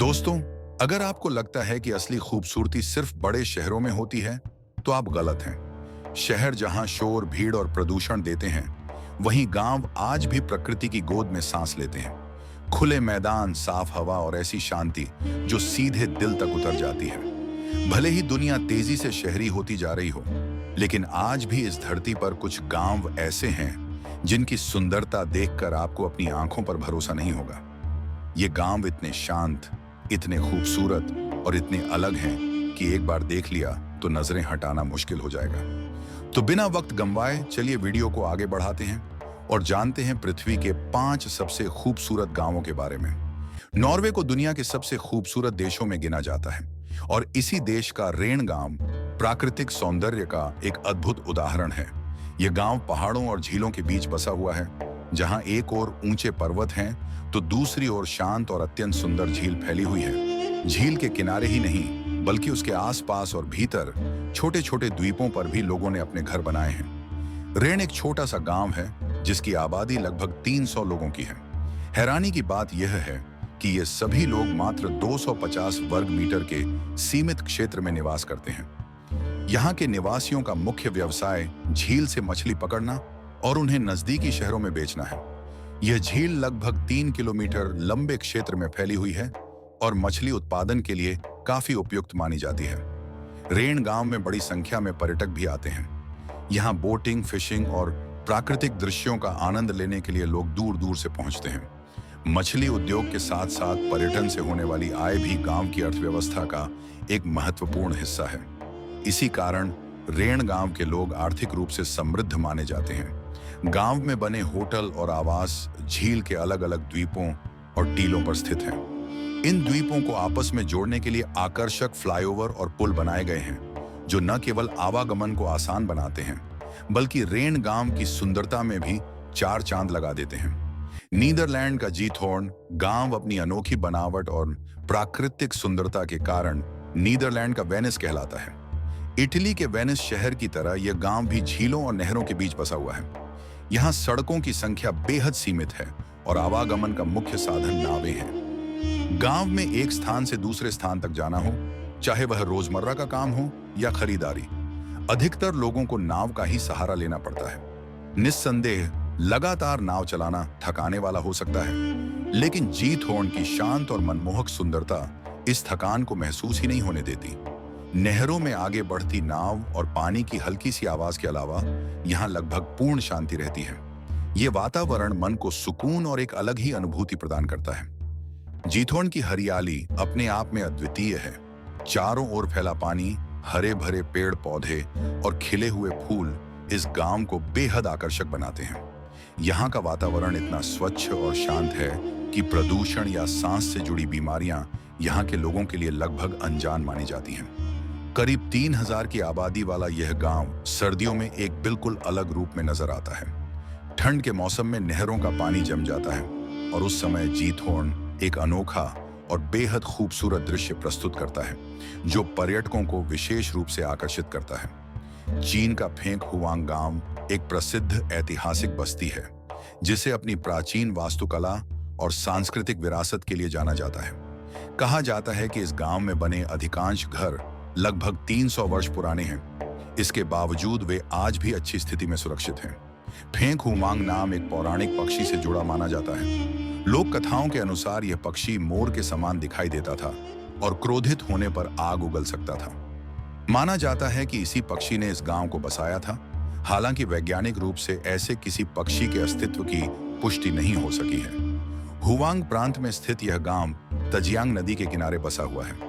दोस्तों, अगर आपको लगता है कि असली खूबसूरती सिर्फ बड़े शहरों में होती है, तो आप गलत हैं। शहर जहां शोर, भीड़ और प्रदूषण देते हैं, वहीं गांव आज भी प्रकृति की गोद में सांस लेते हैं। खुले मैदान, साफ हवा और ऐसी शांति जो सीधे दिल तक उतर जाती है। भले ही दुनिया तेजी से शहरी होती जा रही हो, लेकिन आज भी इस धरती पर कुछ गांव ऐसे हैं जिनकी सुंदरता देखकर आपको अपनी आंखों पर भरोसा नहीं होगा। ये गांव इतने शांत, इतने खूबसूरत और इतने अलग हैं कि एक बार देख लिया तो नजरें हटाना मुश्किल हो जाएगा। तो बिना वक्त गंवाए चलिए वीडियो को आगे बढ़ाते हैं और जानते हैं पृथ्वी के 5 सबसे खूबसूरत गांवों के बारे में। नॉर्वे को दुनिया के सबसे खूबसूरत देशों में गिना जाता है और इसी देश का रेन गांव प्राकृतिक सौंदर्य का एक अद्भुत उदाहरण है। यह गांव पहाड़ों और झीलों के बीच बसा हुआ है, जहां एक ओर ऊंचे पर्वत हैं तो दूसरी ओर शांत और अत्यंत सुंदर झील फैली हुई है। झील के किनारे ही नहीं बल्कि उसके आसपास और भीतर छोटे छोटे द्वीपों पर भी लोगों ने अपने घर बनाए हैं। रेन एक छोटा सा गांव है जिसकी आबादी लगभग 300 लोगों की है। हैरानी की बात यह है कि ये सभी लोग मात्र 250 वर्ग मीटर के सीमित क्षेत्र में निवास करते हैं। यहाँ के निवासियों का मुख्य व्यवसाय झील से मछली पकड़ना और उन्हें नजदीकी शहरों में बेचना है। यह झील लगभग 3 किलोमीटर लंबे क्षेत्र में फैली हुई है और मछली उत्पादन के लिए काफी उपयुक्त मानी जाती है। रेन गांव में बड़ी संख्या में पर्यटक भी आते हैं। यहाँ बोटिंग, फिशिंग और प्राकृतिक दृश्यों का आनंद लेने के लिए लोग दूर दूर से पहुंचते हैं। मछली उद्योग के साथ साथ पर्यटन से होने वाली आय भी गांव की अर्थव्यवस्था का एक महत्वपूर्ण हिस्सा है। इसी कारण रेन गांव के लोग आर्थिक रूप से समृद्ध माने जाते हैं। गांव में बने होटल और आवास झील के अलग अलग द्वीपों और टीलों पर स्थित हैं। इन द्वीपों को आपस में जोड़ने के लिए आकर्षक फ्लाईओवर और पुल बनाए गए हैं, जो न केवल आवागमन को आसान बनाते हैं, बल्कि रेन गांव की सुंदरता में भी 4 चांद लगा देते हैं। नीदरलैंड का जीथोर्न गांव अपनी अनोखी बनावट और प्राकृतिक सुंदरता के कारण नीदरलैंड का वेनिस कहलाता है। इटली के वेनिस शहर की तरह यह गांव भी झीलों और नहरों के बीच बसा हुआ है। यहाँ सड़कों की संख्या बेहद सीमित है और आवागमन का मुख्य साधन नावें हैं। गांव में एक स्थान से दूसरे स्थान तक जाना हो, चाहे वह रोजमर्रा का काम हो या खरीदारी, अधिकतर लोगों को नाव का ही सहारा लेना पड़ता है। निस्संदेह लगातार नाव चलाना थकाने वाला हो सकता है, लेकिन जीथोर्न की शांत और मनमोहक सुंदरता इस थकान को महसूस ही नहीं होने देती। नहरों में आगे बढ़ती नाव और पानी की हल्की सी आवाज के अलावा यहाँ लगभग पूर्ण शांति रहती है। ये वातावरण मन को सुकून और एक अलग ही अनुभूति प्रदान करता है। जीथोर्न की हरियाली अपने आप में अद्वितीय है। चारों ओर फैला पानी, हरे भरे पेड़ पौधे और खिले हुए फूल इस गांव को बेहद आकर्षक बनाते हैं। यहाँ का वातावरण इतना स्वच्छ और शांत है कि प्रदूषण या सांस से जुड़ी बीमारियां यहाँ के लोगों के लिए लगभग अनजान मानी जाती हैं। करीब 3000 की आबादी वाला यह गांव सर्दियों में एक बिल्कुल अलग रूप में नजर आता है। ठंड के मौसम में नहरों का पानी जम जाता है और उस समय जीथोर्न एक अनोखा और बेहद खूबसूरत दृश्य प्रस्तुत करता है, जो पर्यटकों को विशेष रूप से आकर्षित करता है। चीन का फेंग हुआंग गांव एक प्रसिद्ध ऐतिहासिक बस्ती है, जिसे अपनी प्राचीन वास्तुकला और सांस्कृतिक विरासत के लिए जाना जाता है। कहा जाता है कि इस गांव में बने अधिकांश घर लगभग 300 वर्ष पुराने हैं। इसके बावजूद वे आज भी अच्छी स्थिति में सुरक्षित हैं। फेंग हुआंग नाम एक पौराणिक पक्षी से जुड़ा माना जाता है। लोक कथाओं के अनुसार यह पक्षी मोर के समान दिखाई देता था और क्रोधित होने पर आग उगल सकता था। माना जाता है कि इसी पक्षी ने इस गांव को बसाया था। हालांकि वैज्ञानिक रूप से ऐसे किसी पक्षी के अस्तित्व की पुष्टि नहीं हो सकी है। हुआंग प्रांत में स्थित यह गांव तजियांग नदी के किनारे बसा हुआ है।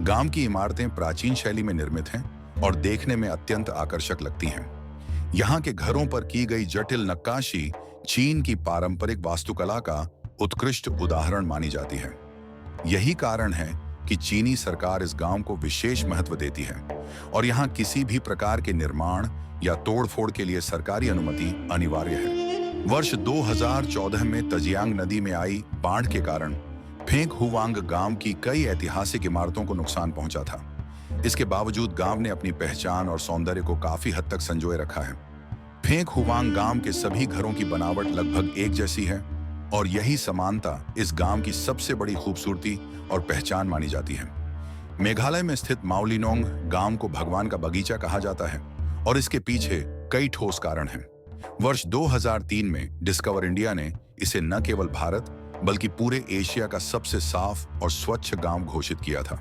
गांव की इमारतें प्राचीन शैली में निर्मित हैं और देखने में अत्यंत आकर्षक लगती हैं। यहाँ के घरों पर की गई जटिल नक्काशी चीन की पारंपरिक वास्तुकला का उत्कृष्ट उदाहरण मानी जाती है। यही कारण है कि चीनी सरकार इस गांव को विशेष महत्व देती है और यहाँ किसी भी प्रकार के निर्माण या तोड़फोड़ के लिए सरकारी अनुमति अनिवार्य है। वर्ष 2014 में तजियांग नदी में आई बाढ़ के कारण फेंग हुआंग गांव की कई ऐतिहासिक इमारतों को नुकसान पहुंचा था। इसके बावजूद गांव ने अपनी पहचान और सौंदर्य को काफी हद तक संजोए रखा है। फेंग हुआंग गांव के सभी घरों की बनावट लगभग एक जैसी है। और यही समानता इस गांव की सबसे बड़ी खूबसूरती और पहचान मानी जाती है। मेघालय में स्थित माओलिनोंग गांव को भगवान का बगीचा कहा जाता है और इसके पीछे कई ठोस कारण हैं। वर्ष 2003 में डिस्कवर इंडिया ने इसे न केवल भारत बल्कि पूरे एशिया का सबसे साफ और स्वच्छ गांव घोषित किया था।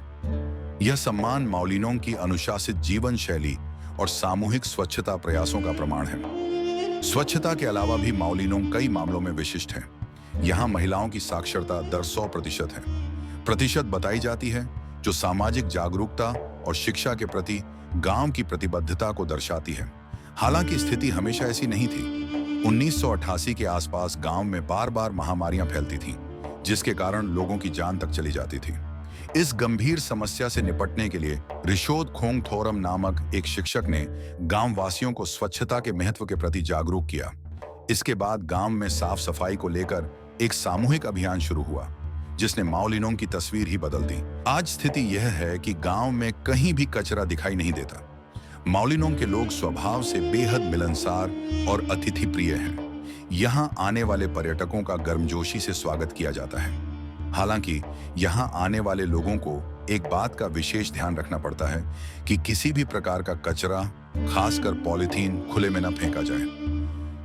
यह सम्मान माओलिनोंग की अनुशासित जीवन शैली और सामूहिक स्वच्छता प्रयासों का प्रमाण है। स्वच्छता के अलावा भी माओलिनोंग कई मामलों में विशिष्ट है। यहाँ महिलाओं की साक्षरता दर 100% है। प्रतिशत बताई जाती है, जो सामाजिक जागरूकता और शिक्षा के प्रति गांव की प्रतिबद्धता को दर्शाती है। हालांकि स्थिति हमेशा ऐसी नहीं थी। 1988 के आसपास गांव में बार बार महामारियां फैलती थीं, जिसके कारण लोगों की जान तक चली जाती थी। इस गंभीर समस्या से निपटने के लिए रिशोद खोंगथोरम नामक एक शिक्षक ने गांव वासियों को स्वच्छता के महत्व के प्रति जागरूक किया। इसके बाद गांव में साफ सफाई को लेकर एक सामूहिक अभियान शुरू हुआ, जिसने माओलिनोंग की तस्वीर ही बदल दी। आज स्थिति यह है कि गांव में कहीं भी कचरा दिखाई नहीं देता। माओलिनोंग के लोग स्वभाव से बेहद मिलनसार और अतिथि प्रिय हैं। यहाँ आने वाले पर्यटकों का गर्मजोशी से स्वागत किया जाता है। हालांकि यहाँ आने वाले लोगों को एक बात का विशेष ध्यान रखना पड़ता है कि किसी भी प्रकार का कचरा, खासकर पॉलीथीन, खुले में न फेंका जाए।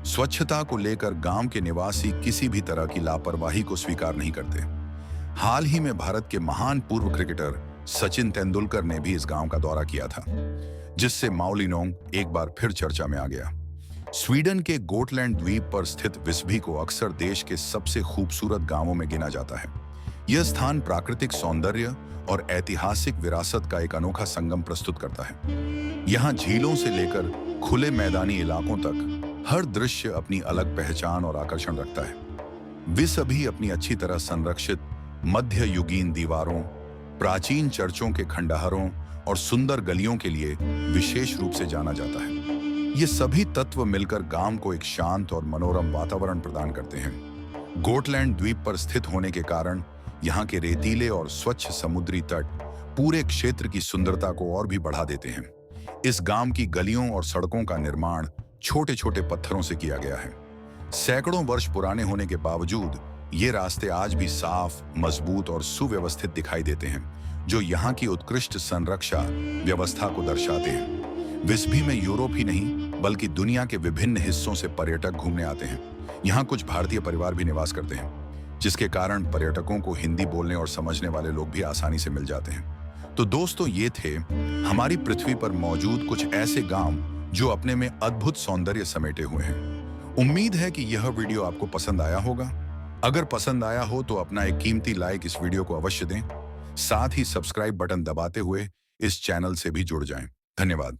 स्वच्छता को लेकर गांव के निवासी किसी भी तरह की लापरवाही को स्वीकार नहीं करते। हाल ही में भारत के महान पूर्व क्रिकेटर सचिन तेंदुलकर ने भी इस गांव का दौरा किया था, जिससे माओलिनोंग एक बार फिर चर्चा में आ गया। स्वीडन के गोटलैंड द्वीप पर स्थित विस्बी को अक्सर देश के सबसे खूबसूरत गांवों में गिना जाता है। यह स्थान प्राकृतिक सौंदर्य और ऐतिहासिक विरासत का एक अनोखा संगम प्रस्तुत करता है। यहाँ झीलों से लेकर खुले मैदानी इलाकों तक हर दृश्य अपनी अलग पहचान और आकर्षण रखता है। विस्बी अपनी अच्छी तरह संरक्षित मध्य युगीन दीवारों, प्राचीन चर्चों के खंडहरों और सुंदर गलियों के लिए विशेष रूप से जाना जाता है। ये सभी तत्व मिलकर गांव को एक शांत और मनोरम वातावरण प्रदान करते हैं। गोटलैंड द्वीप पर स्थित होने के कारण यहाँ के रेतीले और स्वच्छ समुद्री तट पूरे क्षेत्र की सुंदरता को और भी बढ़ा देते हैं। इस गांव की गलियों और सड़कों का निर्माण छोटे छोटे पत्थरों से किया गया है। सैकड़ों वर्ष पुराने होने के बावजूद ये रास्ते आज भी साफ, मजबूत और सुव्यवस्थित दिखाई देते हैं, जो यहाँ की उत्कृष्ट संरक्षा व्यवस्था को दर्शाते हैं। विस्बी में यूरोप ही नहीं बल्कि दुनिया के विभिन्न हिस्सों से पर्यटक घूमने आते हैं। यहाँ कुछ भारतीय परिवार भी निवास करते हैं, जिसके कारण पर्यटकों को हिंदी बोलने और समझने वाले लोग भी आसानी से मिल जाते हैं। तो दोस्तों, ये थे हमारी पृथ्वी पर मौजूद कुछ ऐसे गांव जो अपने में अद्भुत सौंदर्य समेटे हुए हैं। उम्मीद है कि यह वीडियो आपको पसंद आया होगा। अगर पसंद आया हो तो अपना एक कीमती लाइक इस वीडियो को अवश्य दें। साथ ही सब्सक्राइब बटन दबाते हुए इस चैनल से भी जुड़ जाएं। धन्यवाद।